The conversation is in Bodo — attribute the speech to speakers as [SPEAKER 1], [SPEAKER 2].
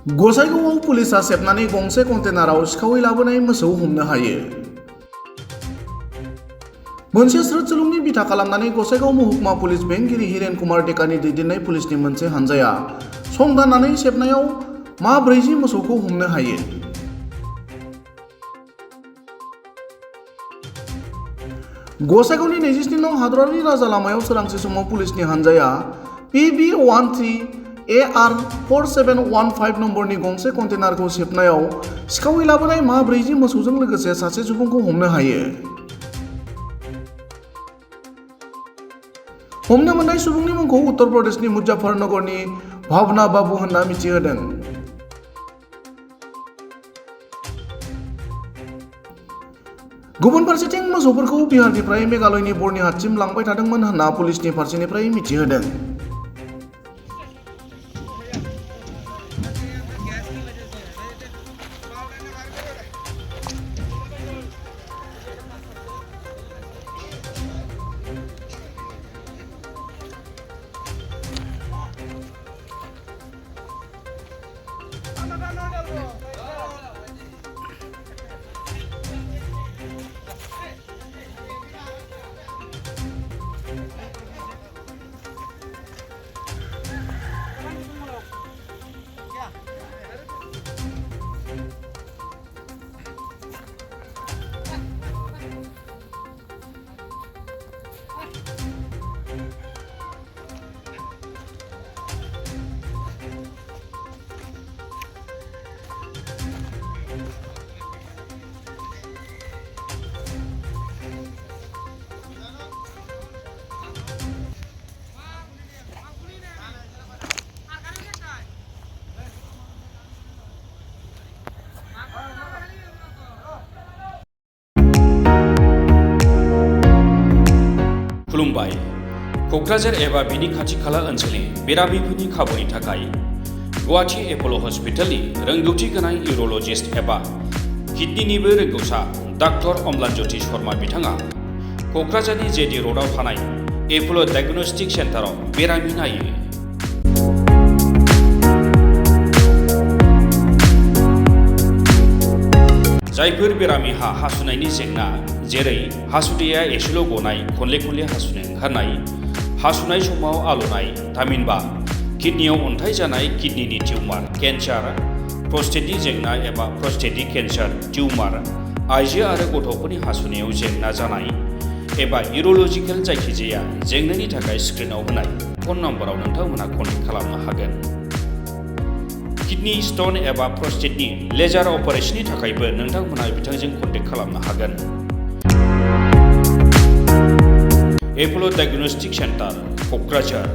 [SPEAKER 1] गसाइगावआव पुलिसा सेबनानै गंसे कन्टेनाराव सिखावै लाबोनाय मोसौ हमनो हायो। मोनसे स्रोद सोलुंनि बिथा खालामनानै गसाइगाव महकुमा पुलिस बेंगिरि हिरेन कुमार डेकानि दैदेननाय पुलिसनि मोनसे हानजाया संदाननानै सेबनायाव मा-40 मोसौखौ हमनो हायो। गसाइगावनि 27 नं हादरारि राजा लामायाव सोरांसि समाव पुलिसनि हानजाया PB13AR4715 नम्बरनि गंसे कन्टेनारखौ सेबनायाव सिखावै लाबोनाय मा-40 मोसौजों लोगोसे सासे सुबुंखौ हमनो हायो। हमनो मोननाय सुबुंनि मुंखौ उत्तर प्रदेशनि मुजफ्फरनगरनि भावना बाबू होनना मिथिहोदों। गुबुन फारसेथिं मोसौफोरखौ बिहारनिफ्राय मेघालयनि बर्निहाटसिम लांबाय थादोंमोन होनना पुलिसनि फारसेनिफ्राय मिथिहोदों।
[SPEAKER 2] खुलुमबाय। क'क्राझार एबा बिनि खाथि खाला ओनसोलनि बेरामिफोरनि खाबुनि थाखाय गुवाहाटी एप'ल' हस्पिटालनि रोंगौथि गोनां इउर'लजिस्ट एबा किडनिनिबो रोंगौसा डाक्टर अम्लानज्योति शर्मा बिथाङा क'क्राझारनि जेडि र'डआव थानाय एप'ल' डायग्नोस्टिक सेन्टाराव बेरामि नायो। जायफोर बेरामिहा हासुनायनि जेंना जेरै हासुदैया एसेल' गनाय, खनले खनले हासुनो ओंखारनाय, हासुनाय समाव आलौनाय, थामहिनबा किडनियाव अन्थाइ जानाय, किडनिनि टिउमार, केन्सार, प्रस्टेटनि जेंना एबा प्रस्टेटिक केन्सार, टिउमार, आइजो आरो गथ'फोरनि हासुनायाव जेंना जानाय एबा इउर'लजिकेल जायखिजाया जेंनानि थाखाय स्क्रिनआव होनाय फन नम्बराव नोंथांमोनहा कन्टेक्ट खालामनो हागोन। किडनि स्टन एबा प्रस्टेटनि लेजार अपारेशननि थाखायबो नोंथांमोनहा बिथांजों कन्टेक्ट खालामनो हागोन। एप'ल' डायग्नोस्टिक सेन्टार, क'क्राझार।